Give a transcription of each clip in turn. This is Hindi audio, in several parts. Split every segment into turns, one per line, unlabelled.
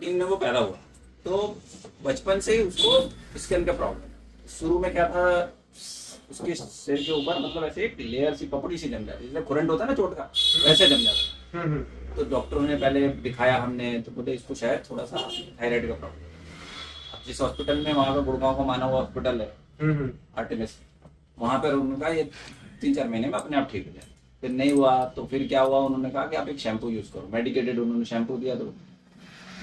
2014 में वो पैदा हुआ, तो बचपन से ही उसको स्किन का प्रॉब्लम। शुरू में क्या था, उसके सिर के ऊपर मतलब ऐसे एक लेयर सी पपड़ी सी जम जाती है, जैसे खुरंट होता है ना चोट का, वैसे जम जाता है। तो डॉक्टरों ने पहले दिखाया हमने, तो बोले इसको शायद थोड़ा सा थायराइड का प्रॉब्लम। अब जिस हॉस्पिटल में, वहाँ पे गुड़गांव का माना हुआ हॉस्पिटल है आर्टेमिस, वहाँ पर उन्होंने कहा ये 3-4 महीने में अपने आप ठीक हो जाए। फिर नहीं हुआ तो फिर क्या हुआ, उन्होंने कहा कि आप एक शैम्पू यूज करो, मेडिकेटेड उन्होंने शैम्पू दिया, तो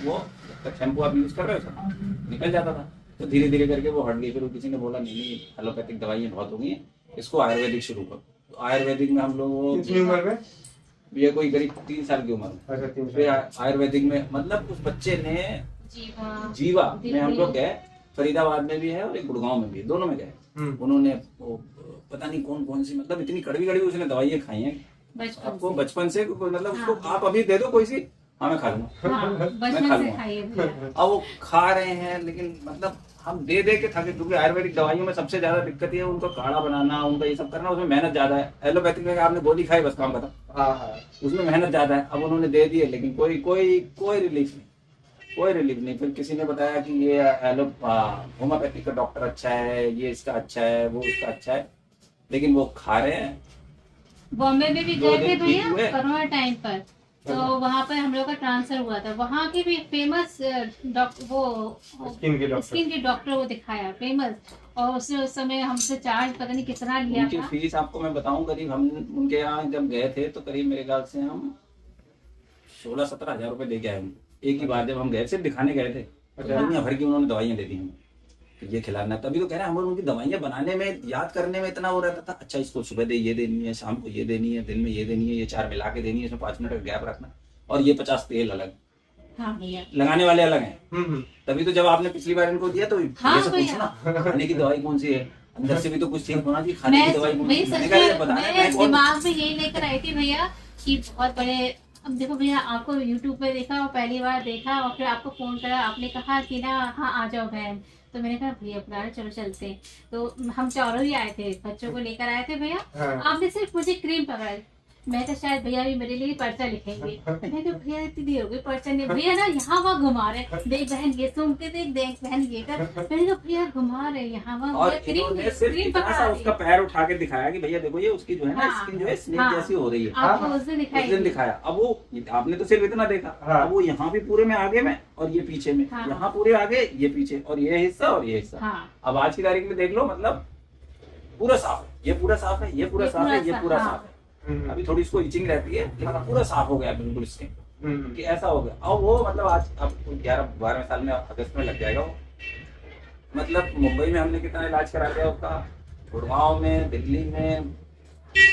वो जब तक शैम्पू आप यूज कर रहे हो निकल जाता था। तो धीरे धीरे करके वो हट गई। फिर किसी ने बोला नहीं एलोपैथिक दवाइयाँ बहुत हो गई हैं, इसको आयुर्वेदिक शुरू करो। तो आयुर्वेदिक में हम लोग,
कितनी उम्र में?
ये कोई करीब 3 साल की उम्र में।
अच्छा, 3 साल।
फिर आयुर्वेदिक में मतलब उस बच्चे ने जीवा में, हम लोग गए, फरीदाबाद में भी है और एक गुड़गांव में भी है, दोनों में गए। उन्होंने वो पता नहीं कौन कौन सी मतलब इतनी कड़वी कड़वी उसने दवाइयाँ खाई हैं आपको बचपन से, मतलब उसको आप अभी दे दो कोई सी, हाँ मैं खा लूंगा, मैं खा लूंगा। अब वो खा रहे हैं, लेकिन मतलब हम दे दे के थके, क्योंकि आयुर्वेदिक दवाइयों में सबसे ज्यादा दिक्कत ये है, उनको काढ़ा बनाना, उनका ये सब करना, उसमें मेहनत ज्यादा है। एलोपैथिक में आपने गोली खाई बस काम खत्म, उसमें मेहनत ज्यादा है। अब उन्होंने दे दिए, लेकिन कोई कोई कोई रिलीफ नहीं, कोई रिलीफ नहीं। फिर किसी ने बताया कि ये होम्योपैथिक का डॉक्टर अच्छा है, ये इसका अच्छा है, वो इसका अच्छा है, लेकिन वो खा रहे हैं।
बॉम्बे में भी गए थे भैया कोरोना टाइम पर, तो वहाँ पर हम लोग का ट्रांसफर हुआ था। वहाँ के भी फेमस स्किन के डॉक्टर वो दिखाया फेमस, और उसने उस समय हमसे चार्ज पता नहीं कितना लिया
उनकी
था।
फीस आपको मैं बताऊं, करीब हम उनके यहाँ जब गए थे तो करीब मेरे ख्याल से हम 16-17 हजार रुपए दे के आए। एक ही बार जब हम गए, सिर्फ दिखाने गए थे, दुनिया भर की उन्होंने दवाइयाँ दे दी हमें, ये खिलाना। तभी तो कह रहे हैं, हम उनकी दवाइयाँ बनाने में, याद करने में इतना वो रहता था। अच्छा इसको सुबह दे ये देनी है, शाम को ये देनी है, दिन में ये देनी है, ये 4 मिला के देनी है, इसमें 5 मिनट का गैप रखना, और ये 50 तेल अलग।
हाँ भैया,
लगाने वाले अलग हैं। तभी तो जब आपने पिछली बार इनको दिया तो ये सब पूछना खाने की दवाई कौन सी है, अंदर से भी तो कुछ ठीक होना चाहिए, खाने की दवाई कौन सी है।
मैं दिमाग में यही लेकर आई थी भैया कि बहुत बड़े, अब देखो भैया आपको यूट्यूब पे देखा और पहली बार देखा, और फिर आपको फोन करा, आपने कहा कि ना हाँ आ जाओ बहन, तो मैंने कहा भैया बुला रहे, चलो चलते हैं। तो हम चारों ही आए थे, बच्चों को लेकर आए थे भैया। आपने सिर्फ मुझे क्रीम पकड़ाई, मैं तो शायद भैया भी मेरे लिए पर्चा लिखेंगे। मैं तो भैया इतनी देर हो गई पर्चा नहीं, भैया ना यहाँ वहाँ घुमा रहे, देख बहन ये सुन के देख बहन ये कर, मैंने कहा भैया घुमा रहे यहाँ वहाँ,
और इन्होंने सिर्फ इतना सा उसका पैर उठा के दिखाया कि भैया देखो ये उसकी जो है ना स्किन जो है स्नेक जैसी हो रही है।
आपको उस दिन
दिखाया। अब वो आपने तो सिर्फ इतना देखा, अब वो यहाँ भी पूरे में आगे में और ये पीछे में, यहाँ पूरे आगे ये पीछे, और ये हिस्सा और ये हिस्सा। अब आज की तारीख में देख लो, मतलब पूरा साफ है, ये पूरा साफ है, ये पूरा साफ है, ये पूरा साफ है। अभी थोड़ी इसको इचिंग रहती है, लेकिन पूरा साफ हो गया बिल्कुल स्किन, कि ऐसा हो गया। और वो मतलब आज अब 11-12 साल में, अगस्त में लग जाएगा वो। मतलब मुंबई में हमने कितना इलाज करा दिया उसका, गुड़गांव में, दिल्ली में,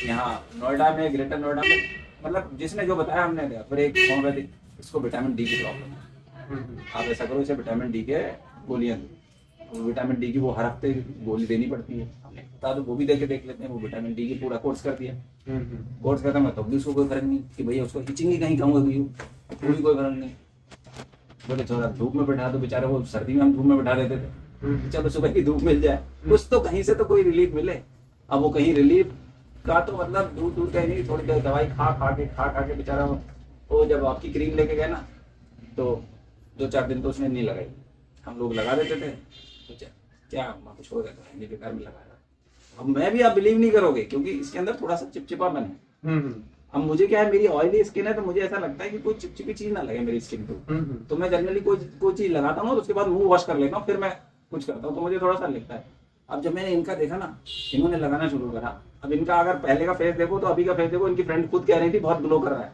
यहाँ नोएडा में, ग्रेटर नोएडा में, मतलब जिसने जो बताया हमने दिया। फिर एक होम्योपैथिक, इसको विटामिन डी की प्रॉब्लम है, आप ऐसा करो इसे विटामिन डी के गोलियां दो। विटामिन डी की वो हर हफ्ते गोली देनी पड़ती है, हमने बता दो, वो भी देख लेते हैं। वो विटामिन डी की पूरा कोर्स कर दिया, कोर्स खत्म है, तो भी उसको कोई फर्क नहीं कि भैया उसको इचिंग ही कहीं कम हो गई, पूरी कोई फर्क नहीं। बोले थोड़ा धूप में बैठा दो, बेचारे वो सर्दी में हम धूप में बैठा देते थे, चलो सुबह की धूप मिल जाए, कुछ तो कहीं से तो कोई रिलीफ मिले। अब वो कहीं रिलीफ का तो मतलब दूर दूर का ही नहीं, थोड़ी देर दवाई खा के बेचारा वो जब आपकी क्रीम लेके गए ना, तो 2-4 दिन तो उसने नहीं लगाई। हम लोग लगा देते थे, तो क्या कुछ हो जाता है, बेकार में लगाया। अब मैं भी, आप बिलीव नहीं करोगे, क्योंकि इसके अंदर थोड़ा सा चिपचिपापन है। अब मुझे क्या है, मेरी ऑयली स्किन है, तो मुझे ऐसा लगता है कि कोई चिपचिपी चीज ना लगे मेरी स्किन को। तो मैं जनरली कोई चीज लगाता हूँ, तो उसके बाद मुंह वॉश कर लेता हूँ, फिर मैं कुछ करता हूँ, तो मुझे थोड़ा सा लगता है। अब जब मैंने इनका देखा ना, इन्होंने लगाना शुरू करा, अब इनका अगर पहले का फेस देखो तो अभी का फेस देखो, इनकी फ्रेंड खुद कह रही थी बहुत ग्लो कर रहा है,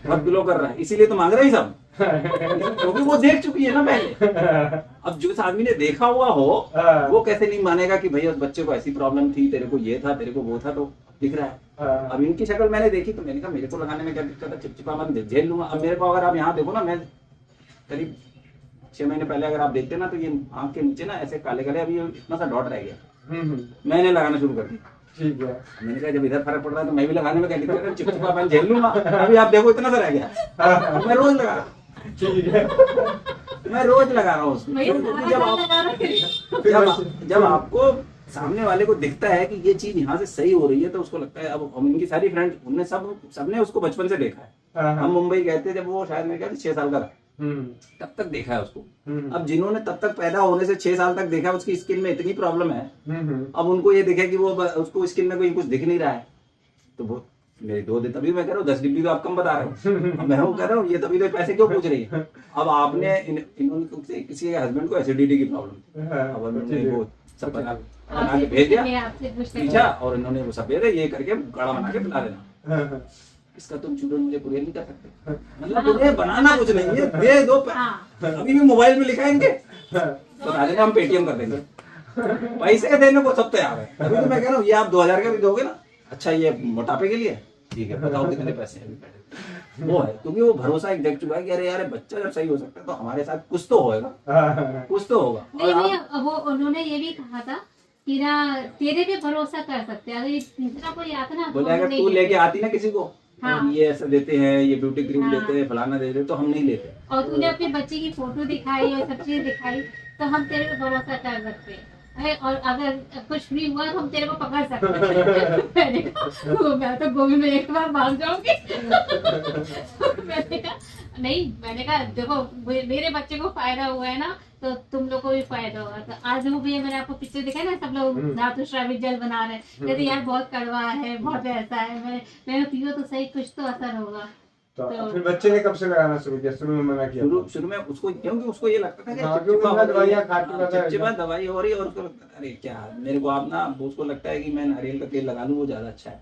बहुत ग्लो कर रहा है, इसीलिए तो मांग रहे हैं सब, क्योंकि वो देख चुकी है ना पहले। अब जिस आदमी ने देखा हुआ हो, वो कैसे नहीं मानेगा कि भैया उस बच्चे को ऐसी प्रॉब्लम थी, तेरे को ये था, तेरे को वो था, तो दिख रहा है। अब इनकी शक्ल मैंने देखी, तो मैंने कहा मेरे को लगाने में क्या दिक्कत है, चिपचिपा मैं झेल लूंगा। अब मेरे को अगर आप यहाँ देखो ना, मैं करीब 6 महीने पहले अगर आप देखते ना, तो ये आंख के नीचे ना ऐसे काले काले, अभी इतना सा डॉट रह गया, मैंने लगाना शुरू कर दिया।
ठीक है,
मैंने कहा जब इधर फर्क पड़ रहा है तो मैं भी लगाने में क्या दिक्कत है, चिपचिपा मैं झेल लूंगा। अभी आप देखो इतना सा रह गया, मैं रोज लगा रहा हूँ।
ठीक है,
मैं रोज लगा रहा हूँ उसको। जब आपको सामने वाले को दिखता है कि ये चीज यहाँ से सही हो रही है, तो उसको लगता है। अब हम इनकी सारी फ्रेंड, उनने सबने उसको बचपन से देखा है। हम मुंबई गए थे जब वो शायद मेरे ख्याल से 6 साल का था, तब तक देखा है उसको। अब जिन्होंने तब तक पैदा होने से 6 साल तक देखा, उसकी स्किन में इतनी प्रॉब्लम है, अब उनको ये दिखे कि वो उसको स्किन में कोई कुछ दिख नहीं रहा है, तो वो मेरे 2 दिन, तभी मैं कह रहा हूँ 10 डिब्बी तो आप कम बता रहे हो। मैं कह रहा हूँ ये तभी तो पैसे क्यों पूछ रही है। अब आपने इन्होंने किसी के हस्बैंड को एसिडिटी की प्रॉब्लम थी, अब उन्होंने वो सब बना के भेज दिया पीछा, और इन्होंने वो सब भेज दिया, ये करके काढ़ा बना के पिला देना। इसका तुम चूरन मुझे कुरियर नहीं कर सकते, मतलब उन्हें बनाना कुछ नहीं है, दे दो। अभी भी मोबाइल में लिखा है इनके, बता देना हम पेटीएम कर देंगे, पैसे देने को सब तैयार है। अभी तो मैं कह रहा हूँ ये आप 2000 का भी दोगे ना, अच्छा ये मोटापे के लिए ठीक है, बताओ कितने पैसे हैं। वो है क्योंकि वो भरोसा एक जग चुका है कि अरे यार बच्चा जब सही हो सकता है तो हमारे साथ कुछ तो होएगा, कुछ तो होगा।
नहीं वो उन्होंने ये भी कहा था कि ना तेरे पे भरोसा कर सकते हैं, अगर ये तीसरा कोई आता ना,
बोले अगर तू लेके आती ना किसी को, हाँ। ये ऐसा देते हैं, ये ब्यूटी क्रीम देते हैं, फलाना दे रहे, तो हम नहीं लेते।
और तूने अपने बच्चे की फोटो दिखाई और सब चीज दिखाई, तो हम तेरे पे भरोसा कर सकते हैं, और अगर कुछ भी हुआ तो हम तेरे को पकड़ सकते हैं। मैं तो गोभी में एक बार भाग जाऊंगी। मैंने कहा देखो मेरे बच्चे को फायदा हुआ है ना, तो तुम लोग को भी फायदा होगा। तो आज वो भैया मैंने आपको पिक्चर दिखा ना, सब लोग धातु श्रावित जल बना रहे हैं, कहते यार बहुत कड़वा है, बहुत ऐसा है। मैंने पियो तो सही, कुछ तो असर होगा।
तो फिर बच्चे ने कब से लगाना शुरू किया? शुरू में मना किया?
शुरू में उसको, क्योंकि उसको ये लगता था कि चिपचिपा दवाई हो रही है, और उसको लगता है अरे क्या मेरे को आप ना, उसको लगता है कि मैं नारियल का तेल लगा लूं वो ज्यादा अच्छा है।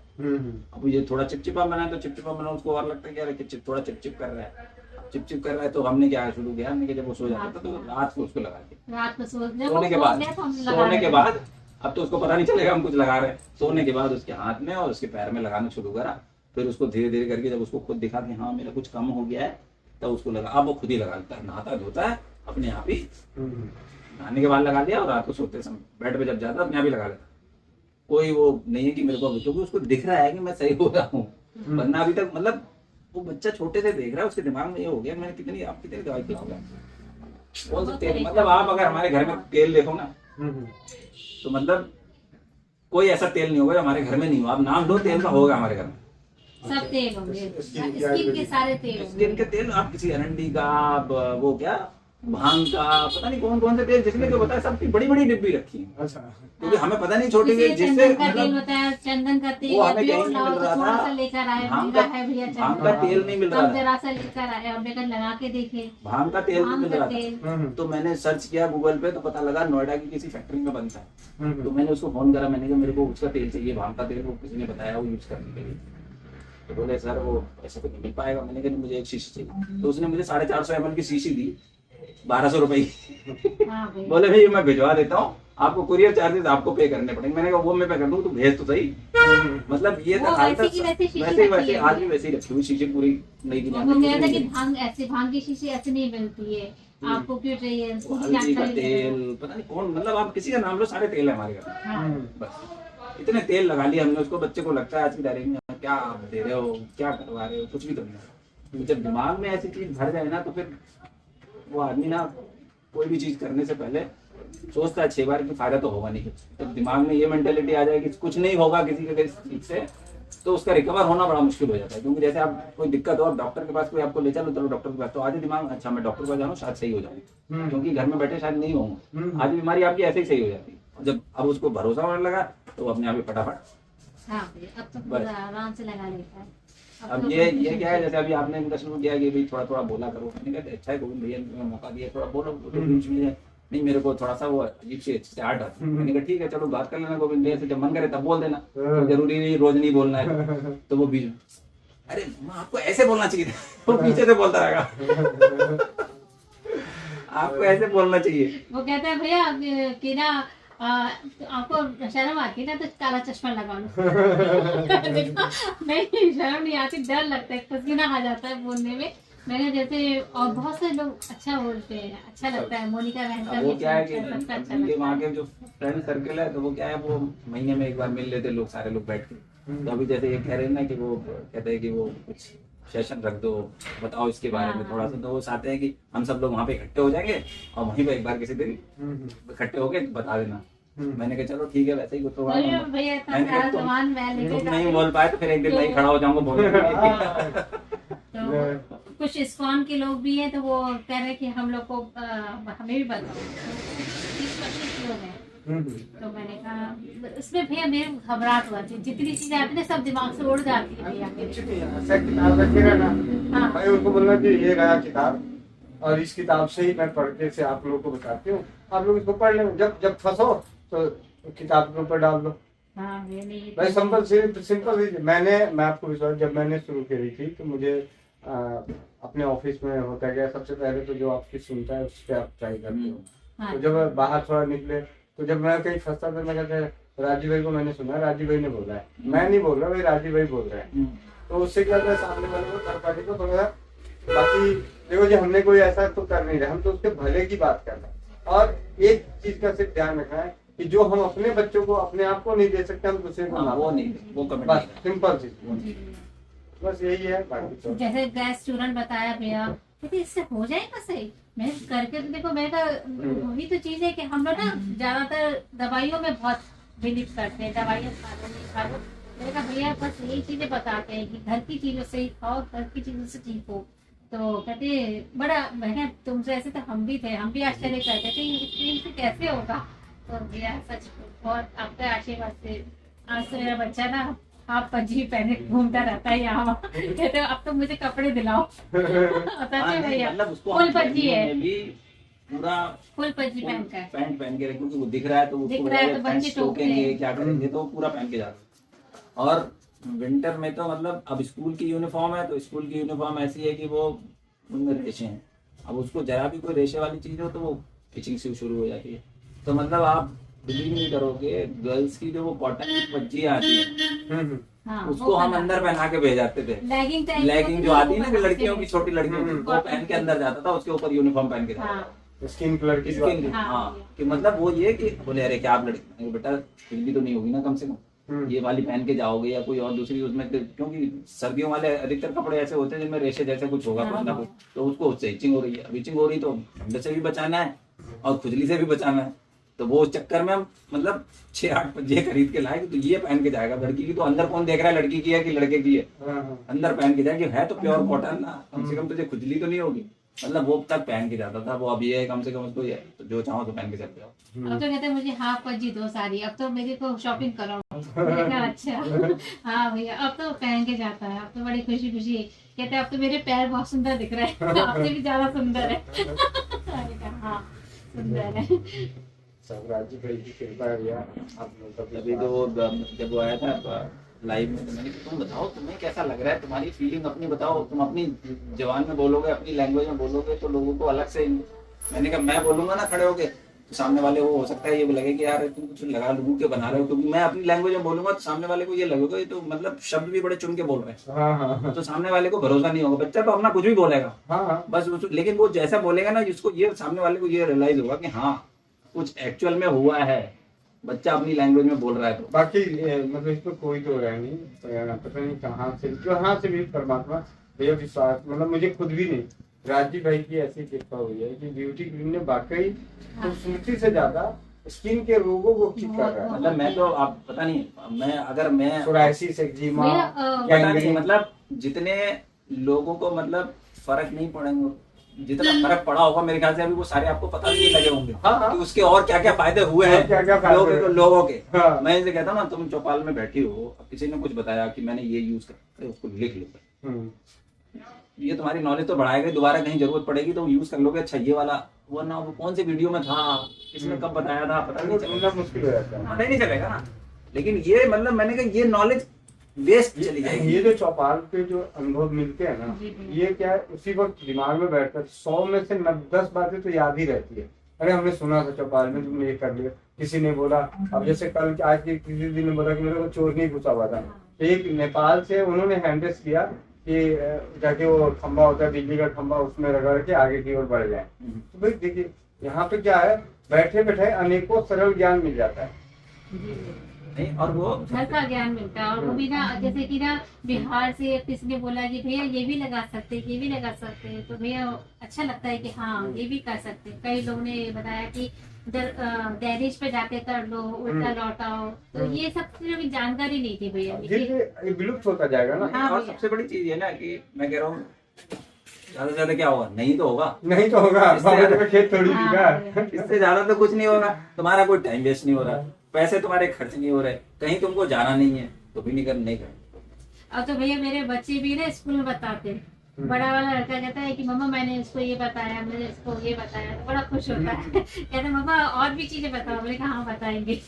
अब ये थोड़ा चिपचिपा बना तो चिपचिपा बना, उसको और लगता है कि अरे थोड़ा चिपचिप कर रहा है, चिपचिप कर रहा है। तो हमने क्या शुरू किया, हमने जब वो सो जाता था तो रात को उसको लगा दिया,
रात को
सोने के बाद। अब तो उसको पता नहीं चलेगा हम कुछ लगा रहे हैं। सोने के बाद उसके हाथ में और उसके पैर में लगाना शुरू करा, फिर उसको धीरे धीरे करके जब उसको खुद दिखा कि हाँ मेरा कुछ कम हो गया है, तब उसको लगा। अब वो खुद ही लगा लेता है, नहाता धोता है अपने आप ही, नहाने के बाद लगा लिया, और रात को सोते समय बेड पे जब जाता अपने आप ही लगा लेता। कोई वो नहीं है कि मेरे को, क्योंकि उसको दिख रहा है कि मैं सही हो रहा हूँ। वरना अभी तक मतलब वो बच्चा छोटे से देख रहा है, उसके दिमाग में ये हो गया मैंने कितनी दवाई खिलाऊंगा, कौन सा तेल। मतलब आप अगर हमारे घर में तेल देखो ना, तो मतलब कोई ऐसा तेल नहीं होगा हमारे घर में नहीं हो। आप नाम दो तेल का होगा हमारे घर में,
सब तेल होंगे, स्किन के सारे तेल,
स्किन के तेल। आप किसी अरंडी का, वो क्या भांग का, पता नहीं कौन कौन से तेल, जिसने जो बताया सबकी बड़ी बड़ी डिब्बी रखी है। अच्छा, क्योंकि हमें पता नहीं छोटे जिससे
चंदन का तेल,
वो हमें कहीं नहीं मिल रहा था,
लेकर आए
भांग का तेल नहीं मिल रहा था,
जरा सा लेकर आए, हमने कल लगा के देखे,
भांग का तेल नहीं मिल रहा था। तो मैंने सर्च किया गूगल पे, तो पता लगा नोएडा की किसी फैक्ट्री में बनता है। तो मैंने उसको फोन करा, मैंने कहा मेरे को उसका तेल चाहिए, भांग का तेल, वो किसी ने बताया वो यूज करने के लिए। तो बोले सर वो ऐसा तो नहीं मिल पाएगा। मैंने कहा मुझे एक शीशी चाहिए। तो उसने मुझे 450 ml की शीशी दी, 1200 रुपए की। बोले भाई मैं भिजवा देता हूँ, आपको कुरियर चार्जेस आपको पे करने पड़ेंगे। मैंने कहा वो मैं पे कर दूँ, तो भेज तो सही। मतलब ये था वैसे आज भी वैसे ही रखी हुई शीशी पूरी नहीं दी।
भांग की शीशी ऐसे नहीं मिलती है, आपको क्यों चाहिए?
हल्दी का तेल, पता नहीं कौन, मतलब आप किसी का नाम लो, सारे तेल है हमारे घर। बस इतने तेल लगा लिए हमने उसको। बच्चे को लगता है आज की तारीख में क्या आप दे रहे हो, क्या करवा रहे हो, कुछ भी तो नहीं। जब दिमाग में ऐसी चीज भर जाए ना, तो फिर वो आदमी ना कोई भी चीज करने से पहले सोचता है 6 बार कि फायदा तो होगा नहीं कुछ। जब दिमाग में ये मेंटेलिटी आ जाए कि कुछ नहीं होगा किसी के चीज से, तो उसका रिकवर होना बड़ा मुश्किल हो जाता है। क्योंकि जैसे आप कोई दिक्कत हो, आप डॉक्टर के पास कोई आपको ले चलो, डॉक्टर के पास, तो आधे दिमाग अच्छा मैं डॉक्टर के पास जाऊँ शायद सही हो जाऊँ, क्योंकि घर में बैठे शायद नहीं होंगे। आधी बीमारी आपकी ऐसे ही सही हो जाती है। जब अब उसको भरोसा होने लगा तो अपने आप ही फटाफट
आराम से लगा लेता है।
अब ये क्या है, जैसे अभी आपने इनका शुरू किया कि भाई थोड़ा थोड़ा बोला करो। मैंने कहा अच्छा है गोविंद भैया ने मौका दिया, थोड़ा बोलो। तो बीच में नहीं मेरे को थोड़ा सा वो अजीब से आर्ट आता है। मैंने कहा ठीक है चलो बात कर लेना गोविंद भैया से, जब मन करे तब बोल देना, तो जरूरी नहीं रोज नहीं बोलना है। तो वो बीच में अरे आपको ऐसे बोलना चाहिए था, वो पीछे से बोलता रहेगा आपको ऐसे बोलना चाहिए।
वो कहता है भैया कि ना आपको शर्म आती है ना, तो काला चश्मा लगा लो। नहीं शर्म नहीं आती, डर लगता है, पसीना आ जाता है बोलने में। मैंने जैसे और बहुत से लोग अच्छा बोलते हैं, अच्छा लगता है। मोनिका बहन का
वो क्या है कि उनके वहाँ के जो फ्रेंड सर्कल है, तो वो क्या है, वो महीने में एक बार मिल लेते लोग, सारे लोग बैठ के। तो अभी जैसे ये कह रहे हैं ना कि वो कहते हैं कि वो कुछ सेशन रख दो, बताओ इसके बारे में थोड़ा सा। तो वो चाहते हैं कि हम सब लोग वहाँ पे इकट्ठे हो जाएंगे और वहीं पे एक बार किसी दिन इकट्ठे होके बता देना। मैंने कहा चलो ठीक है, वैसे ही कुछ तो नहीं बोल पाए तो फिर एक दिन मैं खड़ा हो जाऊंगा बोलने।
कुछ इस्कॉन के लोग भी हैं, तो वो कह रहे हैं कि हम लोग को हमें भी बताओ। 30-25 लोग हैं। तो मैंने कहा उसमें भैया मेरे घबराहट हुआ थी, जितनी चीजें आती है सब दिमाग से उड़ जाती है भैया मेरे।
किताब रखिएगा ना,
हाँ।
भाई उनको बोलना कि ये रहा किताब, और इस किताब से ही मैं पढ़ के से आप लोगों को बताती हूँ, आप लोग इसको पढ़ लें, जब फंसो तो किताब के ऊपर डाल दो।
हाँ, नहीं
भाई सिंपल। मैं आपको विश्वास, जब मैंने शुरू करी थी तो मुझे अपने ऑफिस में होता गया, सबसे पहले तो जो आपकी सुनता है उस पर आप ट्राई करते हो।
हाँ,
तो जब बाहर थोड़ा निकले, तो जब मैं कहीं फंसता था, मैं कहता राजीव भाई को मैंने सुना, राजीव भाई ने बोला है, मैं नहीं बोल रहा भाई, राजीव भाई बोल रहे हैं। तो उससे क्या होता है, सामने वाले को थर्ड पार्टी को थोड़ा, बाकी देखो जी हमने कोई ऐसा तो कर नहीं रहा, हम तो उसके भले की बात कर रहे हैं। और एक चीज का सिर्फ ध्यान रखना है कि जो हम अपने बच्चों को, अपने आप को नहीं दे सकते, हम दूसरे को ना,
वो नहीं, वो कमेंट
बस सिंपल चीज, बस यही है। बाकी तो
जैसे गैस स्टूडेंट बताया भैया, कहते इससे हो जाएगा सही। मैं करके तो देखो, मैं वही तो चीज है कि हम लोग ना ज्यादातर दवाइयों में बहुत बिलीव करते हैं, दवाइयाँ खा लो नहीं खा लो। मैंने कहा भैया बस यही चीजें बताते हैं कि घर की चीजों से ही खाओ, घर की चीजों से ठीक हो। तो कहते बड़ा, मैंने तुमसे ऐसे तो हम भी थे, हम भी आश्चर्य करते थे इनसे कैसे होगा। तो भैया सच बहुत आपके आशीर्वाद से आज से मेरा बच्चा ना आप पंजी पहने घूमता रहता है यहाँ। कहते अब तो मुझे कपड़े दिलाओ। भैया
मतलब उसको
फुल पंजी है,
पूरा
फुल पंजी पहन का है,
पैंट पहन के, क्योंकि वो दिख रहा है तो
दिख रहा है तो बच्चे
टोकेंगे, क्या करेंगे, तो पूरा पहन के जाते। और विंटर में तो मतलब अब स्कूल की यूनिफॉर्म है, तो स्कूल की यूनिफॉर्म ऐसी है कि वो उनमें रेशे हैं। अब उसको जरा भी कोई रेशे वाली चीज हो तो वो इचिंग से शुरू हो जाती है। तो मतलब आप बिलीव नहीं करोगे, गर्ल्स की जो वो कॉटन की पज्जियां आती है,
हाँ,
उसको हम अंदर पहना के भेज जाते थे। लेगिंग जो आती है ना, लड़कियों की, छोटी लड़कियों की, वो पहन के अंदर जाता था, उसके ऊपर यूनिफॉर्म पहन के जाता था।
स्किन कलर की,
हाँ, कि मतलब वो ये कि बोले अरे क्या आप लड़की, बेटा फिर भी तो नहीं होगी ना, कम से कम ये वाली पहन के जाओगे या कोई और दूसरी उसमें, क्योंकि सर्दियों वाले अधिकतर कपड़े ऐसे होते हैं जिनमें रेशे जैसे कुछ होगा कुछ ना कुछ, तो उसको उससे इचिंग हो रही है। अब इचिंग हो रही तो ठंड से भी बचाना है और खुजली से भी बचाना है। तो वो उस चक्कर में हम मतलब 6-8 पंजे खरीद के लाए, तो ये पहन के जाएगा। लड़की की तो अंदर कौन देख रहा है लड़की की है कि लड़के की है, अंदर पहन के जाएगी, है तो प्योर कॉटन ना, कम से कम तुझे खुजली तो नहीं होगी। मतलब वो तक पहन के जाता था। वो अब ये है कम से कम उसको ये तो जो चाहो तो पहन के चलते हो।
अब तो कहते हैं मुझे हाफ पंजी दो साड़ी, अब तो मेरे को शॉपिंग करो। अच्छा हाँ भैया, अब तो पहन के जाता है, अब तो बड़ी खुशी खुशी कहते हैं अब तो मेरे पैर बहुत सुंदर दिख रहे हैं, आपसे भी ज्यादा सुंदर है। हाँ सुंदर है,
सब राजीव भाई की कृपा है भैया। आप लोग का
अभी तो वो जब वो आया था लाइव में, तो मैंने कहा तुम बताओ तुम्हें कैसा लग रहा है, तुम्हारी फीलिंग अपनी बताओ। तुम अपनी जबान में बोलोगे, अपनी लैंग्वेज में बोलोगे तो लोगों को अलग से, मैंने कहा मैं बोलूंगा ना खड़े होके तो सामने वाले वो हो सकता है ये लगे कि यार तुम कुछ लगा लूं के बना रहे हो, क्योंकि मैं अपनी लैंग्वेज में बोलूंगा तो सामने वाले को ये लगेगा तो मतलब शब्द भी बड़े चुन के बोल रहे हैं। तो सामने वाले को भरोसा नहीं होगा। बच्चा तो अपना कुछ भी बोलेगा बस, लेकिन वो जैसा बोलेगा ना, जिसको ये सामने वाले को ये रियलाइज होगा कि हाँ कुछ एक्चुअल में हुआ है, बच्चा अपनी लैंग्वेज में बोल रहा है। तो
बाकी मतलब इसमें कोई तो रहा नहीं, पता नहीं कहाँ से भी परमात्मा भैया विश्वास, मतलब मुझे खुद भी नहीं, राजीव भाई की ऐसी कृपा हुई है कि ब्यूटी क्रीम ने वाकई खूबसूरती से ज्यादा स्किन के रोगों को ठीक कर रहा है।
मतलब मैं तो आप पता नहीं, मैं अगर मैं
सोरायसिस, एक्जिमा,
मतलब जितने लोगों को मतलब फर्क नहीं पड़ेंगे, जितना फर्क पड़ा होगा मेरे ख्याल से अभी वो सारे आपको पता भी नहीं लगे होंगे कि उसके और क्या क्या फायदे हुए हैं लोगों के। मैं इसे कहता हूँ ना, तुम चौपाल में बैठी हो, किसी ने कुछ बताया कि मैंने ये यूज कर, उसको लिख लो, ये तुम्हारी नॉलेज तो बढ़ाएगा, दोबारा कहीं जरूरत पड़ेगी तो यूज कर लोगे। अच्छा ये वाला वो ना, वो कौन सी वीडियो में था, किसने कब बताया था, पता नहीं चलेगा,
मुश्किल हो जाता है,
नहीं चलेगा ना। लेकिन ये मतलब मैंने कहा ये नॉलेज वेस्ट चली जाएगी।
ये जो चौपाल पे जो अनुभव मिलते हैं ना, ये क्या है, उसी वक्त दिमाग में बैठकर 100 में से 10 बातें तो याद ही रहती है। अरे हमने सुना था चौपाल में, तुमने ये कर लिया, किसी ने बोला। अब जैसे कल आज के किसी दिन ने बोला कि मेरे को चोर नहीं घुसा हुआ था, एक नेपाल से उन्होंने हैंडल्स किया कि जाके वो खंबा होता है बिजली का खंबा, उसमें रगड़ के आगे की ओर बढ़ जाए। तो भाई देखिए यहाँ पे क्या है, बैठे बैठे अनेकों सरल ज्ञान मिल जाता है।
नहीं, और वो
घर का ज्ञान मिलता है। और वो भी ना, जैसे कि ना बिहार से किसी ने बोला कि भैया ये भी लगा सकते, ये भी लगा सकते हैं, तो भैया अच्छा लगता है कि हाँ ये भी कर सकते। कई लोगों ने बताया कि गैरेज पे जाके कर लो, उल्टा लौटाओ, तो ये सब चीजों जानकारी नहीं थी भैया।
ये विलुप्त होता जाएगा ना।
हाँ,
और सबसे बड़ी चीज ये ना कि मैं कह रहा हूँ ज्यादा से ज्यादा क्या होगा, नहीं तो होगा,
नहीं तो होगा,
इससे
बाबा जी
ज्यादा-
का खेत थोड़ी
हाँ,
बिका।
इससे ज्यादा तो कुछ नहीं होगा। तुम्हारा कोई टाइम वेस्ट नहीं हो रहा, पैसे तुम्हारे खर्च नहीं हो रहे, कहीं तुमको जाना नहीं है तो भी नहीं कर।
अब तो भैया मेरे बच्चे भी ना स्कूल में बताते हैं, बड़ा वाला लड़का कहता है कि मम्मा मैंने इसको ये बताया, मैंने इसको ये बताया, तो बड़ा खुश होता है। कहता है मम्मा और भी चीजें बताओ, बोले हाँ बताएंगे।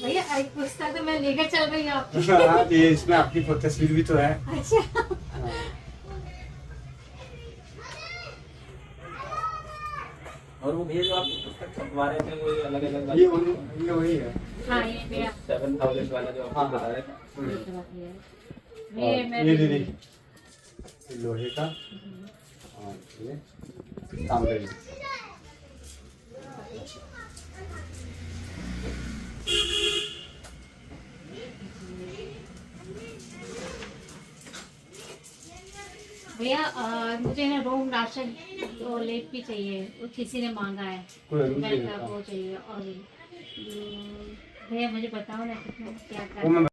भैया एक पुस्तक तो मैं लेकर चल रही हूँ आपकी।
हाँ, ये इसमें आपकी तस्वीर भी तो है।
अच्छा,
और वो भैया जो आप पुस्तक छपवा रहे थे वो अलग अलग
ये वही है।
हाँ ये भैया
7,000 वाला जो आप बता रहे थे।
ये
ये
मेरे
दीदी ये लोहे का और ये तांबे में।
भैया मुझे ना रोम राशन तो लेप भी चाहिए, वो किसी ने मांगा है,
कोई अभी
मैं
नहीं
का
देता।
वो चाहिए। और भैया मुझे बताओ ना कितना क्या
वो मैं